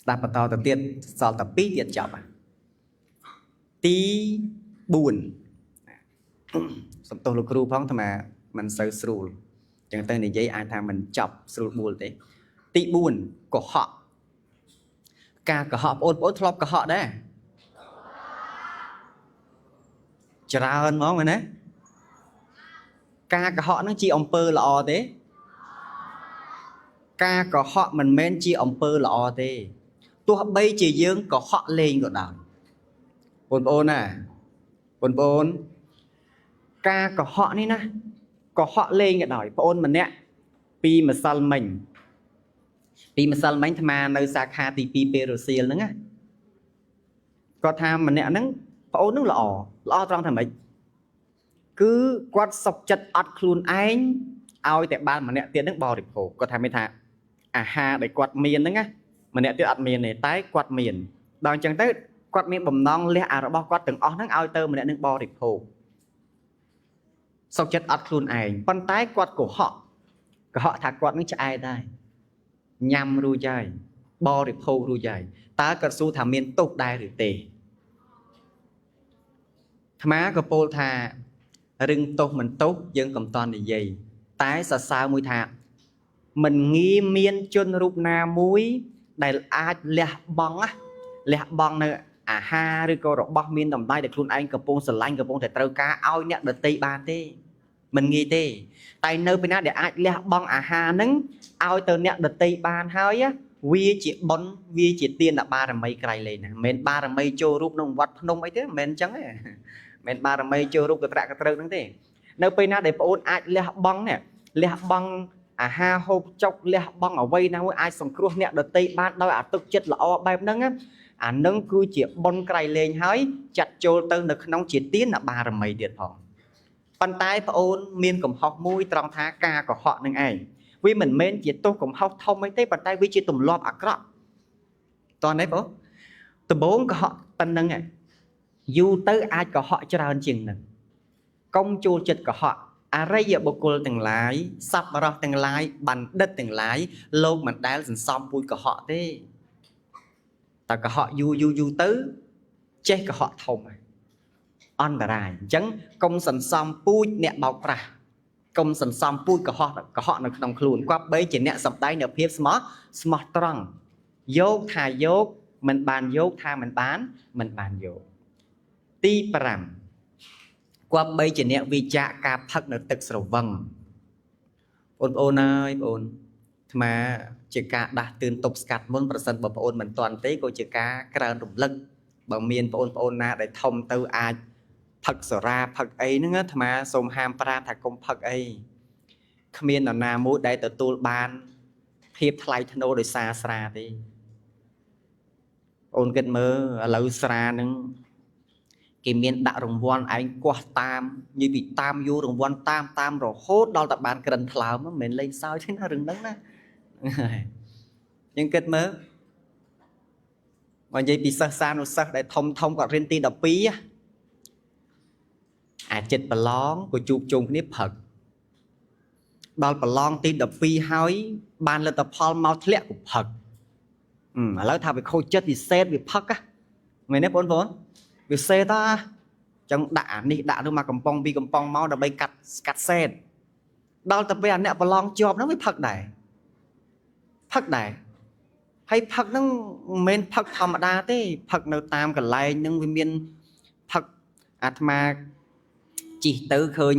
[SPEAKER 1] ta bắt đầu đầu tiên sau tập pi tiệt chậm tí buồn sầm tô lục ru phong mà mình sờ sưu chẳng tên này giấy ai tham mình chọc sưu buồn thế tí buồn của họ ca của họ ôn thọp của họ đấy chả hơn món rồi đấy ca của họ nó chỉ ông pơ lọ thế ca của họ mình men chỉ ông pơ lọ thế tôi bây chỉ dương có họ lên của đàn bồn à bồn ca của họนี่นะcó họ lên cái đòi bồn mình nè pi mà sal mình tham mà nơi xa kha thì pi perosil nữa á có tham mình nè nắng bồn nó lọ trong thằng mình cứ quát sọc chặt ắt khuôn anh ao tại ban mà nè tiền nước bò thì khổ có tham mấy thà ha để quạt miền đó á mà nè tiêu ắt miền này tái quạt miền đòn chẳng tới quạt miền bầm non lẽ rồi bao quạt từng ó nắng ao tơ mà nè nước bò thì khổ sọc chặt ắt khuôn anh con tái quạt của họ thà quạt nó cho ai đây nhằm ru dài bò thì khổ ru dài ta cần su thả miền tục đai thì tề má của pol thà rừng tốt mình tốt dân cầm toàn để gì tái sao mũi thà mình nghi miên chân rụp na mũi đại ai lẹ bong nữa ha rồi cô đọc bong miên tầm tay để luôn anh cầm pôn sờ lanh cầm pôn thể trâu cá ao nhặt được tây bàn thế mình nghi thế tay nơi bên đó để ai lẹ bong ha nứng ao từ nhặt được tây bàn hơi á vi chỉ tiền là ba là mấy cái lên nè men ba là mấy châu rụp nông vật nông ấy thế men trắng ấy men ba là mấy châu rụp cái trâu nứng thế nơi bên đó để pôn ai lẹ bong ha hộp chọc lẹ bong ở vây nào ai sống cua nè được tây ban đôi tức chết là o bài nâng á nâng cứ chỉ bon cày lên hơi chặt trâu tơ được nông chỉ tiến là ba là mấy điện phòng bàn tay ôn miên cùng học mũi trong thá ca của họ nâng ai vì mình men chỉ tôi cũng học thông mấy tế bàn tay vì chỉ tùm lọp cọ toàn đấy bố từ bốn của họ tân nâng này dù tới ai của họ cho ra hơn chừng nè công chua chật của họ ai giờ bộ cô từng lái sắp vào từng lái bàn đất từng lái lâu mà đá dần xong vui của họ thế ta của họ du tứ chết của họ thông on bà rài chẳng công sẵn xong vui nẹ bọc ra công sẵn xong vui của họ nó đồng khuôn qua bấy chỉ nẹ sập tay nợ phía smart trăng dốt thà dốt mình bàn dốt thà mình bàn dốt ti param qua bây chỉ nè vì cha ca phật nó thực sự vâng ôn ơi ôn mà chỉ ca đạt từ tục scat môn percent bảo ôn mình toàn tế của chỉ ca cái rụng lưng bằng miền ôn na để thông tư ai phật sở ra phật ấy nữa mà sôm ham pra thà công phật ấy miền là na mũi đây từ tu ban hiệp thay thân ô để xa xa đi ôn kết mơ lâu xa nưng cái miền đã rồng vòn anh qua tam như bị tam vô rồng vòn tam rồi hốt đo tập bàn cần thảo mà mình lên sao chứ nó rừng nắng đó nhưng kết mớ mà vậy bị sa nó sa để thông qua riêng tin đọc pí chết bà lón của chụp chung nếp phật đo bà lon tin đọc pí hói ban lên tập Paul mau lẹ của phật lấy thao về khâu chết thì xét về phật á mày nếp vốn việc xe ta chẳng đã nó mà cầm pong máu đã bay cắt xe đau tập về nè bà long chọp nó mới phật đài hay phật nó men phật thầm đa thế phật nó tam cả lại nhưng vì miền phật atma chỉ tới khơi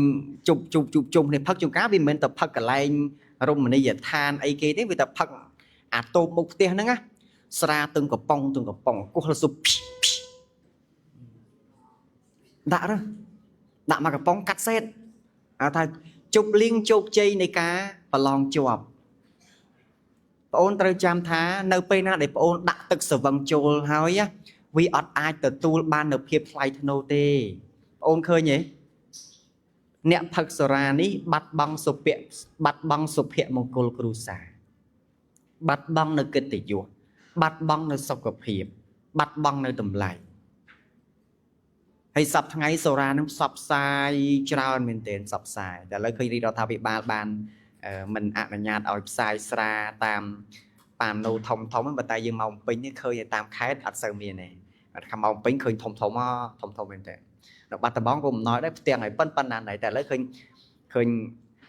[SPEAKER 1] chụp này phật chung cá vì mình tập phật cả lại rung mình đi giờ than ai kia thế vì tập phật à tô một tiền nữa á sra từng cặp bông cô là sụp đã đó đã mà cặp bông cắt xét à thay chụp liên chụp chơi này cá và lòng chụp ôn trời chăm thá nơi pe na để ôn đặt tức sở vâng chôl hỏi á vì ọt ai từ tu ban được hiệp flight nô tê ôn khơi nhỉ nẹm phật sra ní bắt băng sụp hiện mông côn crusa bắt băng nơi kinh tỷ dụ bắt băng nơi sọc cập hiệp bắt băng nơi tầm lại hay sập thằng ấy sra nó sập sai trao mình tiền sập saiแต่เลยเคยđi đào thao bị ban mình ạ là nhạt ở sai sra tam bàn nô thông mà tại dương mong pin như khơi tam khái ở sơ miền này không mong pin khơi thông bên đây nó bắt tập bóng cũng nói đấy tiền này phân này tại lấy khơi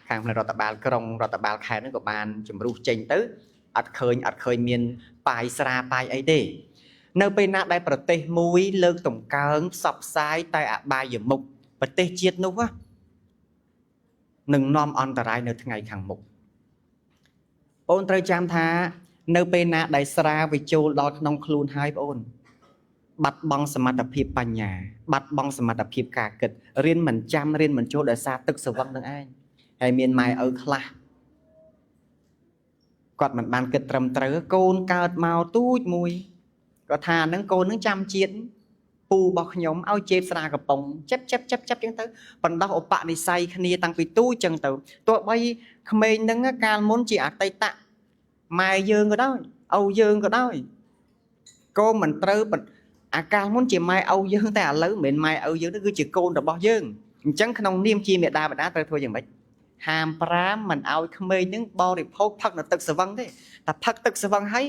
[SPEAKER 1] hàng là tập bàn krong tập bàn khai nó của bàn chùm ru trình tứ ắt khơi miền bài sra bài ấy đi nơi bên nát đây bờ tây mũi lơ tổng cán sập sai tai ạ bài giờ mục bờ tây chiết nút á nâng nom on tờ rai nơi ngày hàng mục ôn trời chăm tha nơi bên nát đây sra về châu đọt nông khuôn hai ôn bắt băngสมรรถភាពបញ្ញាបាត់បង់សមត្ថភាពការគិតរៀនមិនចាំរៀនមិនចូលដោយសារទឹកស្រវឹងនឹងឯងហើយមានម៉ែឪខ្លះគាត់មិនបានគិតត្រឹមត្រូវកូនកើតមកទូចមួយគាត់ថាហ្នឹងកូនហ្នឹងចាំជាតិពូរបស់ខ្ញុំឲ្យជេបស្រាកំប៉ុងចាប់ចឹងទៅបណ្ដោះឧបនិស្ស័យគ្នាតាំងពីទូចចឹងទៅទោះបីក្មេងហ្នឹងកាលមុនជាអតីតម៉ែយើងក៏ដោយឪយើងក៏ដោយកូនមិនត្រូវអាកាលមុនជាម៉ែឪយើងតែឥឡូវមិនមែនម៉ែឪយើងនេះគឺជាកូនរបស់យើងអញ្ចឹងក្នុងនាមជាមេដាបិតាត្រូវធ្វើយ៉ាងម៉េចហាម5មិនឲ្យក្មេងនឹងបរិភោគផឹកនៅទឹកស្រវឹងទេតែផឹកទឹកស្រវឹងហើយ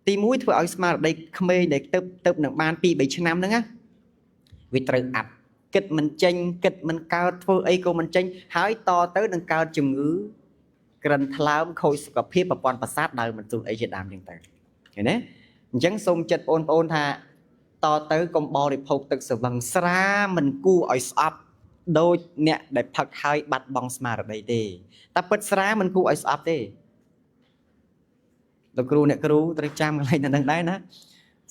[SPEAKER 1] ទី1ធ្វើឲ្យស្មារតីក្មេងដែលទៅនឹងបាន 2-3 ឆ្នាំហ្នឹងណាវាត្រូវអាប់គិតមិនចេញគិតមិនកើតធ្វើអីក៏មិនចេញហើយតទៅនឹងកើតជំងឺក្រិនថ្លើមខូចសុខភាពប្រព័ន្ធប្រសាទដើមមិនទូអីជាដើមអញ្ចឹងទៅឃើញទេអញ្ចឹងសូមចិត្តបងប្អូនថាតទៅកុំបរិភោគទឹកស្រវឹងស្រាមិនគួរឲ្យស្អប់ដូចអ្នកដែលផឹកហើយបាត់បង់ស្មារតីទេតែពិតស្រាមិនគួរឲ្យស្អប់ទេលោកគ្រូអ្នកគ្រូត្រូវចាំកន្លែងហ្នឹងដែរណា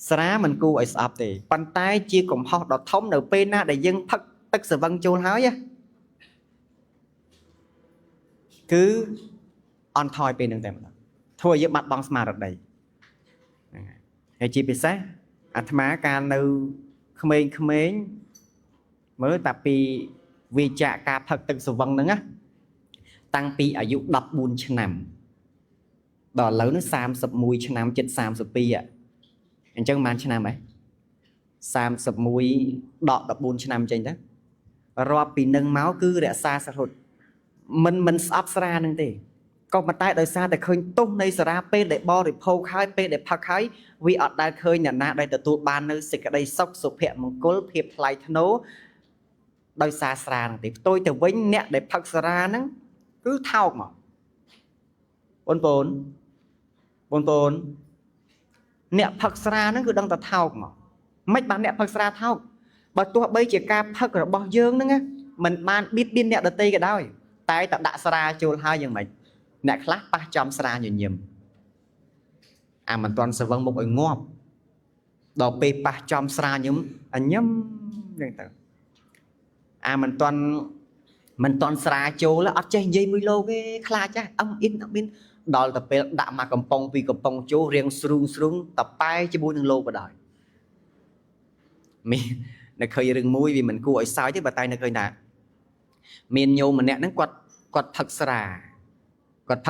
[SPEAKER 1] ស្រាមិនគួរឲ្យស្អប់ទេប៉ុន្តែជាកំហុសដ៏ធំនៅពេលណាដែលយើងផឹកទឹកស្រវឹងចូលហើយគឺអន់ថយពេលហ្នឹងតែម្ដងធ្វើឲ្យយើងបាត់បង់ស្មារតីហើយជាពិសេសអាត្មាកាលនៅក្មេងមើលតាពីវិជ្ជាការផឹកទឹកស្រវឹងហ្នឹងណាតាំងពីអាយុ14ឆ្នាំដល់ឥឡូវនេះ31ឆ្នាំជិត32អញ្ចឹងប៉ុន្មានឆ្នាំហ៎31ដក14ឆ្នាំចេញទៅរាប់ពីនឹងមកគឺរក្សាសរុបមិនស្អប់ស្រានឹងទេក៏ប៉ុន្តែដោយសារតែឃើញទោសនៃសារ៉ាពេលដែលបរិភោគហើយពេលដែលផឹកហើយវាអត់ដែលឃើញអ្នកណាដែលទទួលបាននៅសេចក្តីសុខសុភមង្គលភាពថ្លៃថ្នូរដោយសារស្រាហ្នឹងទេផ្ទុយទៅវិញអ្នកដែលផឹកសារ៉ាហ្នឹងគឺថោកមកបងប្អូនអ្នកផឹកស្រាហ្នឹងគឺដឹងតែថោកមកមិនបានអ្នកផឹកស្រាថោកបើទោះបីជាការផឹករបស់យើងហ្នឹងមិនបានបៀតបៀនអ្នកដទៃក៏ដោយតែតែដាក់ស្រាចូលហើយយ៉ាងម៉េចអ្នកខ្លះប៉ះចំស្រាញញឹមអាមិនទាន់ស្រវឹងមុខឲ្យងាប់ដល់ពេលប៉ះចំស្រាញឹមញឹមហ្នឹងទៅអាមិនទាន់ស្រាចូលអត់ចេះនិយាយមួយលោកទេខ្លាចចាស់អ៊ំដល់ទៅពេលដាក់មកកំប៉ុងពីកំប៉ុងចូលរៀងស្រូងតប៉ែជាមួយនឹងលោកក៏ដោយមាននៅឃើញរឿងមួយវាមិនគួរឲ្យសើចទេបើតែនៅឃើញថាមានញោមម្នាក់ហ្នឹងគាត់ផឹកស្រាគាត់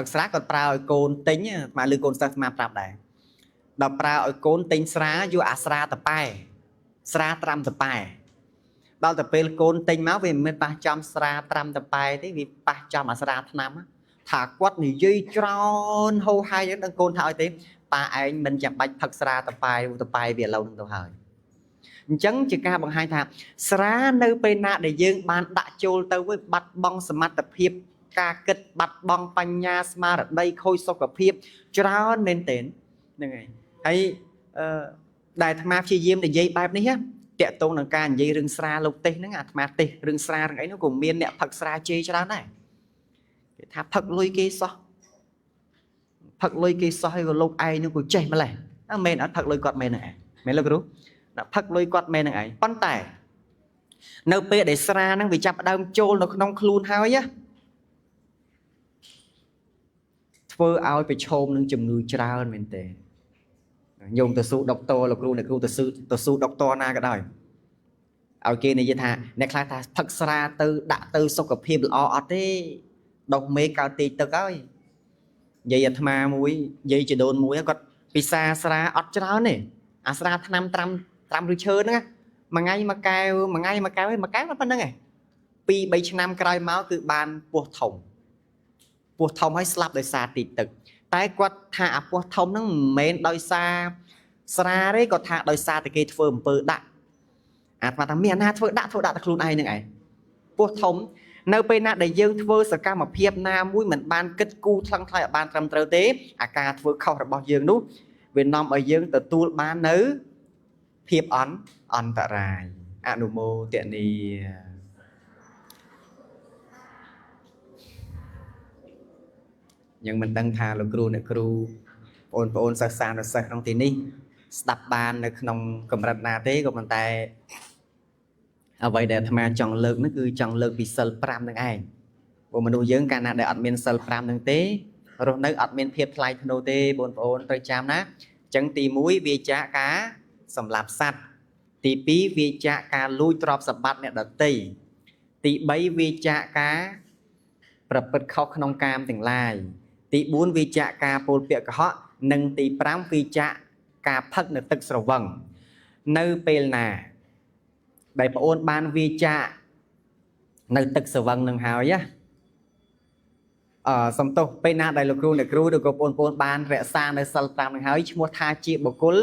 [SPEAKER 1] ប្រើឲ្យកូនទិញមកលើកូនសិស្សមកប្រាប់ដែរដល់ប្រើឲ្យកូនទិញស្រាយកអាស្រាតប៉ែស្រាត្រាំតប៉ែដល់ទៅពេលកូនទិញមកវាមិនមែនប៉ះចំស្រាត្រាំតប៉ែទេវាប៉ះចំអាស្រាថ្នាំថាគាត់និយាយច្រើនហូរហាយហ្នឹងដឹងកូនថាឲ្យទេប៉ាឯងមិនចាំបាច់ផឹកស្រាតប៉ែវាឥឡូវហ្នឹងទៅហើយអញ្ចឹងជាការបង្ហាញថាស្រានៅពេលណាដែលយើងបានដាក់ចូលទៅវិញបាត់បង់សមត្ថភាពការគិតបាត់បង់បញ្ញាស្មារតីខូចសុខភាពច្រើនមែនទែនហ្នឹងហើយហើយដែលអាត្មាព្យាយាមនិយាយបែបនេះ tẹt tông năng ca dây rừng xa lục tê nó ngạt mà tê rừng xa rừng ấy nó cũng miên nè phật xa chê cho đó này thà phật lôi kia so phật lôi kia so hay lục ai nó cũng chê mà lại nó mền ở phật lôi quạt mền này mền lôi cái nó phật lôi quạt mền này ấy con tài nâu pe để xa nó bị chập đâm trôn nó không khluôn hao nhá phơ aoไปชมនឹងជំងឺច្រើនមែនទេញោមទៅស៊ូដុកទ័រលោកគ្រូអ្នកគ្រូទៅស៊ូដុកទ័រណាក៏ដោយឲ្យគេនិយាយថាអ្នកខ្លះថាផឹកស្រាទៅដាក់ទៅសុខភាពល្អអត់ទេដុសមេកើតតិចទឹកហើយនិយាយអាត្មាមួយនិយាយចដូនមួយគាត់ពិសាស្រាអត់ច្រើនទេអាស្រាថ្នាំត្រាំឬឈើហ្នឹងមួយថ្ងៃមួយកែវមួយកែវប៉ុណ្្នឹងឯង 2-3 ឆ្នាំក្រោយមកគឺបានពោះធំហើយស្លាប់ដោយសារតិចទឹកតែគាត់ថាអាពោះធំហ្នឹងមិនមែនដោយសារស្រាទេគាត់ថាដោយសារតែគេធ្វើអំពើដាក់អាត្មាថាមានអាណាធ្វើដាក់តែខ្លួនឯងហ្នឹងឯងពោះធំនៅពេលណាដែលយើងធ្វើសកម្មភាពណាមួយមិនបានគិតគូរថ្លឹងថ្លែងឲ្យបានត្រឹមត្រូវទេអាការធ្វើខុសរបស់យើងនោះវានាំឲ្យយើងទទួលបាននៅភាពអន្តរាយអនុមោទនីยังមិនដឹងថាលោកគ្រូអ្នកគ្រូបងប្អូនសិស្សសានុសិស្សក្នុងទីនេះស្ដាប់បាននៅក្នុងកម្រិតណាទេក៏ប៉ុន្តែអ្វីដែលអាត្មាចង់លើកនោះគឺចង់លើកពីសិល5នឹងឯងព្រោះមនុស្សយើងកាលណាដែលអត់មានសិល5នឹងទេរស់នៅអត់មានភាពថ្លៃថ្នូរទេបងប្អូនត្រូវចាំណាអញ្ចឹងទី1វាចាកការសម្លាប់សត្វទី2វាចាកការលួចទ្រព្យសម្បត្តិអ្នកដទៃទី3វាចាកការប្រព្រឹត្តខុសក្នុងកាមទាំងឡាយទី4វាចាកការពោលពាក្យកុហកនិងទី5វាចាកការផឹកនៅទឹកស្រវឹងនៅពេលណាដែលបងអូនបានវាចាកនៅទឹកស្រវឹងនឹងហើយសំទោសពេលណាដែលលោកគ្រូអ្នកគ្រូឬក៏បងប្អូនបានរក្សានៅសិល5នឹងហើយឈ្មោះថាជាបុគ្គល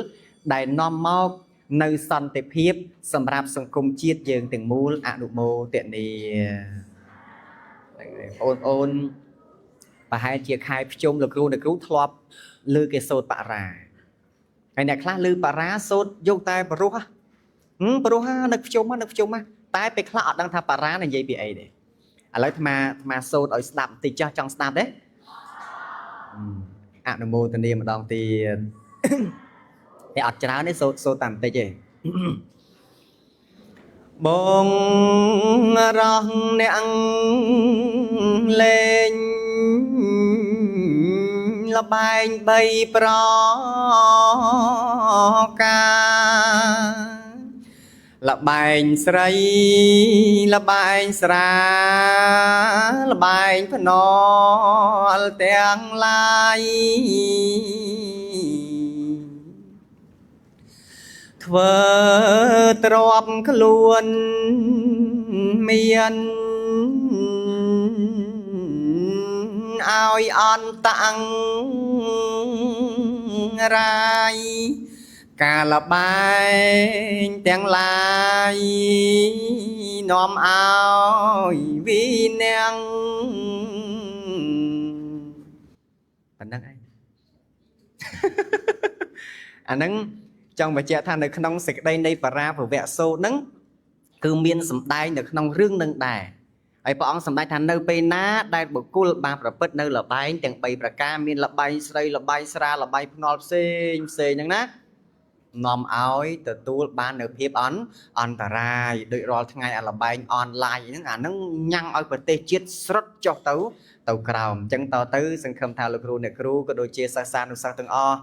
[SPEAKER 1] ដែលនាំមកនៅសន្តិភាពសម្រាប់សង្គមជាតិយើងទាំងមូលអនុមោទនីបងប្អូនប្រហែលជាខែភ្ជុំលោកគ្រូអ្នកគ្រូធ្លាប់លើគេសូត្របរាហើយអ្នកខ្លះលើបរាសូត្រយកតែបរោះបរោះនៅភ្ជុំតែពេលខ្លះអត់ដឹងថាបរានិយាយពីអីទេឥឡូវអាត្មាសូត្រឲ្យស្ដាប់បន្តិចចង់ស្ដាប់ទេអនុមោទនាម្ដងទៀតតែអត់ច្រើនទេសូត្រតាមបន្តិចទេបងរស់អ្នកលេងលបែងបីប្រការលបែងស្រីលបែងស្រាលបែងភ្នល់ទាំងឡាយធ្វើទ្រាំខ្លួនមានឲ្យអន្តរាយកាលបែងទាំងឡាយនាំឲ្យវិនាងប៉ុណ្ណឹងឯងអាហ្នឹងចង់បញ្ជាក់ថានៅក្នុងសេចក្តីនៃបរាភវៈសូត្រហ្នឹងគឺមានសម្ដែងនៅក្នុងរឿងនឹងដែរហើយព្រះអង្គសម្ដែងថានៅពេលណាដែលបុគ្គលបានប្រព្រឹត្តនៅលបែងទាំង3ប្រការមានលបែងស្រីលបែងស្រាលបែងភ្នល់ផ្សេងហ្នឹងណានាំឲ្យទទួលបាននៅភាពអន្តរាយដូចរាល់ថ្ងៃអាលបែងអនឡាញហ្នឹងអាហ្នឹងញ៉ាំងឲ្យប្រទេសជាតិស្រុតចុះទៅក្រោមអញ្ចឹងតទៅសង្ឃឹមថាលោកគ្រូអ្នកគ្រូក៏ដូចជាសិស្សានុសិស្សទាំងអស់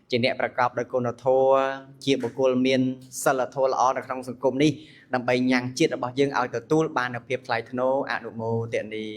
[SPEAKER 1] ជាអ្នកប្រកបដោយគុណធម៌ជាបុគ្គលមានសិលធម៌ល្អនៅក្នុងសង្គមនេះដើម្បីញ៉ាំងជាតិរបស់យើងឲ្យទទួលបាននូវភាពថ្លៃថ្នូរអនុមោទនី